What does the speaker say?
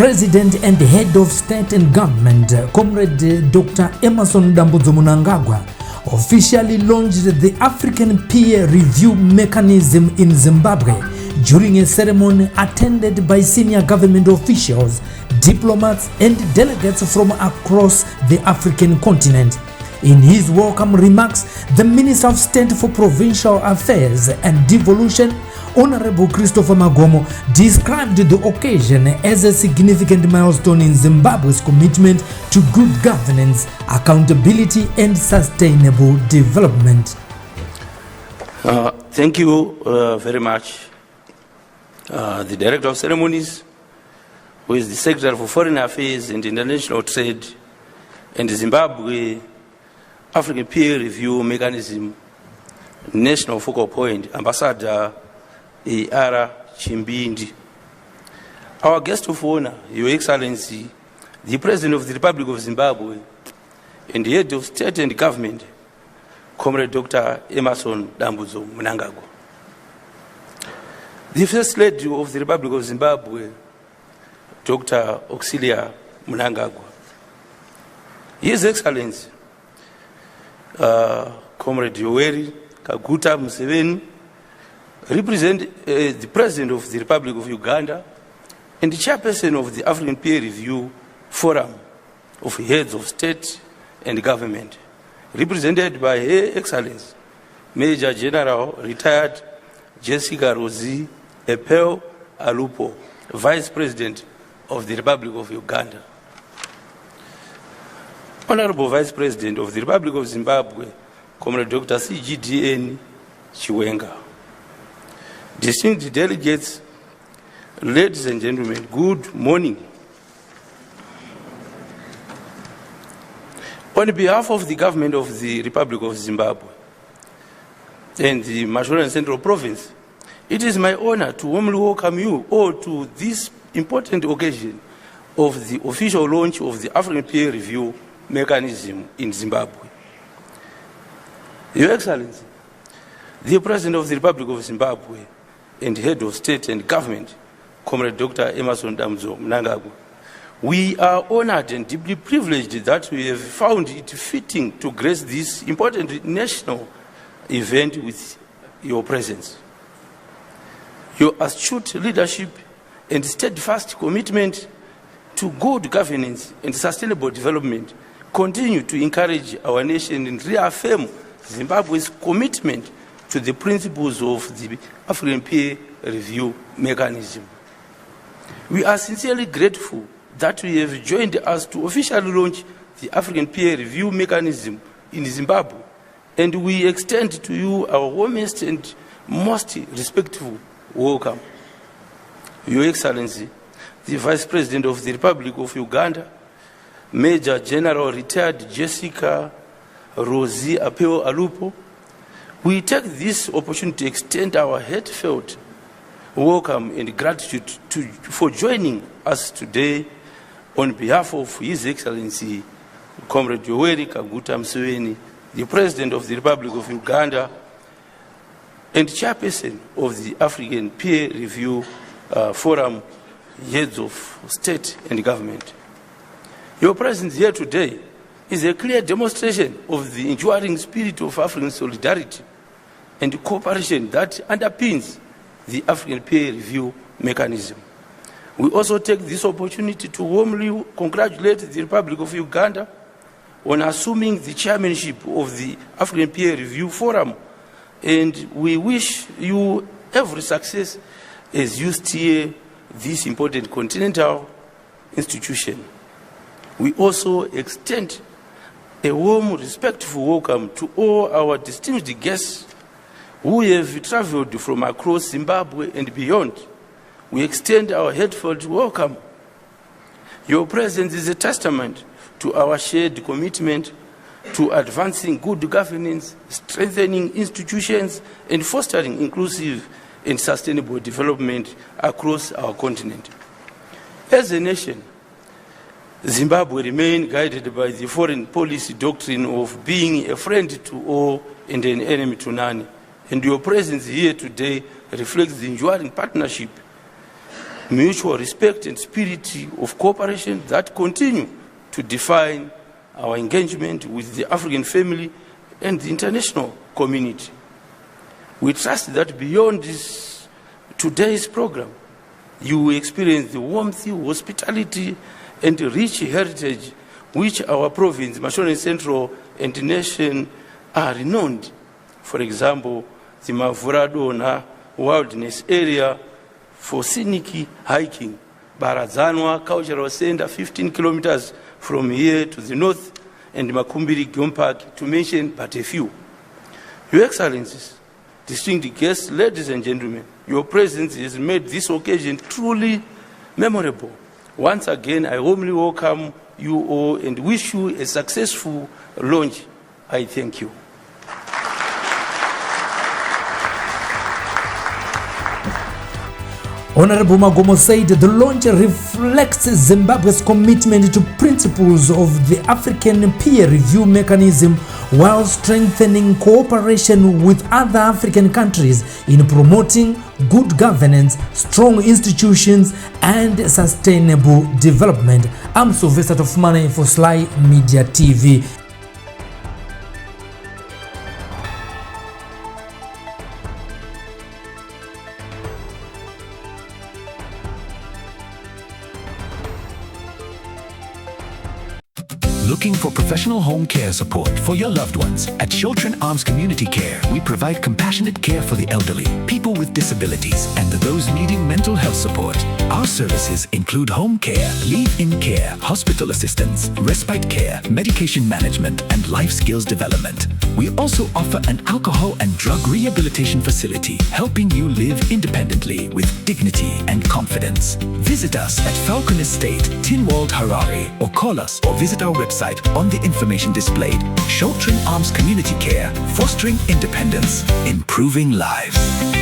President and Head of State and Government, Comrade Dr. Emmerson Dambudzo Mnangagwa, officially launched the African Peer Review Mechanism in Zimbabwe during a ceremony attended by senior government officials, diplomats, and delegates from across the African continent. In his welcome remarks, the Minister of State for Provincial Affairs and Devolution, Honorable Christopher Magomo, described the occasion as a significant milestone in Zimbabwe's commitment to good governance, accountability, and sustainable development. Thank you very much. The Director of Ceremonies, who is the Secretary for Foreign Affairs and International Trade, and the Zimbabwe African Peer Review Mechanism National Focal Point, Ambassador A.R. Chimbindi. Our guest of honor, Your Excellency, the President of the Republic of Zimbabwe and the Head of State and Government, Comrade Dr. Emmerson Dambudzo Mnangagwa. The First Lady of the Republic of Zimbabwe, Dr. Auxilia Mnangagwa. His Excellency, Comrade Yoweri Kaguta Museveni, represent the President of the Republic of Uganda and the Chairperson of the African Peer Review Forum of Heads of State and Government, represented by Her Excellency Major General Retired Jessica Rosie Epel Alupo, Vice President of the Republic of Uganda. Honorable Vice President of the Republic of Zimbabwe, Comrade Dr. CGDN Chiwenga. Distinguished delegates, ladies and gentlemen, good morning. On behalf of the government of the Republic of Zimbabwe and the Mashonaland Central Province, it is my honor to warmly welcome you all to this important occasion of the official launch of the African Peer Review Mechanism in Zimbabwe. Your Excellency, the President of the Republic of Zimbabwe and Head of State and Government, Comrade Dr. Emmerson Dambudzo Mnangagwa, we are honored and deeply privileged that we have found it fitting to grace this important national event with your presence. Your astute leadership and steadfast commitment to good governance and sustainable development continue to encourage our nation and reaffirm Zimbabwe's commitment to the principles of the African Peer Review Mechanism. We are sincerely grateful that you have joined us to officially launch the African Peer Review Mechanism in Zimbabwe, and we extend to you our warmest and most respectful welcome. Your Excellency, the Vice President of the Republic of Uganda, Major General Retired Jessica Rosie Apeo Alupo, we take this opportunity to extend our heartfelt welcome and gratitude for joining us today on behalf of His Excellency Comrade Yoweri Kaguta Museveni, the President of the Republic of Uganda and Chairperson of the African Peer Review Forum, Heads of State and Government. Your presence here today is a clear demonstration of the enduring spirit of African solidarity and cooperation that underpins the African Peer Review Mechanism. We also take this opportunity to warmly congratulate the Republic of Uganda on assuming the chairmanship of the African Peer Review Forum, and we wish you every success as you steer this important continental institution. We also extend a warm, respectful welcome to all our distinguished guests who have traveled from across Zimbabwe and beyond. We extend our heartfelt welcome. Your presence is a testament to our shared commitment to advancing good governance, strengthening institutions, and fostering inclusive and sustainable development across our continent. As a nation, Zimbabwe remains guided by the foreign policy doctrine of being a friend to all and an enemy to none. And your presence here today reflects the enduring partnership mutual respect and spirit of cooperation that continue to define our engagement with the African family and the international community. We trust that beyond today's program, you will experience the warmth, hospitality, and rich heritage which our province, Mashone Central, and nation are renowned. For example, the Mavuradona Wilderness Area for scenic hiking, Barazanwa Cultural Center, 15 kilometers from here to the north, and Makumbiri Game Park, to mention but a few. Your Excellencies, distinguished guests, ladies and gentlemen, your presence has made this occasion truly memorable. Once again, I warmly welcome you all and wish you a successful launch. I thank you. Honorable Magomo said the launch reflects Zimbabwe's commitment to principles of the African peer review mechanism while strengthening cooperation with other African countries in promoting good governance, strong institutions, and sustainable development. I'm Sylvester Tofumane for Sly Media TV. Looking for professional home care support for your loved ones? At Children Arms Community Care, we provide compassionate care for the elderly, people with disabilities, and those needing mental health support. Our services include home care, live-in care, hospital assistance, respite care, medication management, and life skills development. We also offer an alcohol and drug rehabilitation facility, helping you live independently with dignity and confidence. Visit us at Falcon Estate, Tinwald, Harare, or call us or visit our website on the information displayed. Children Arms Community Care, fostering independence, improving lives.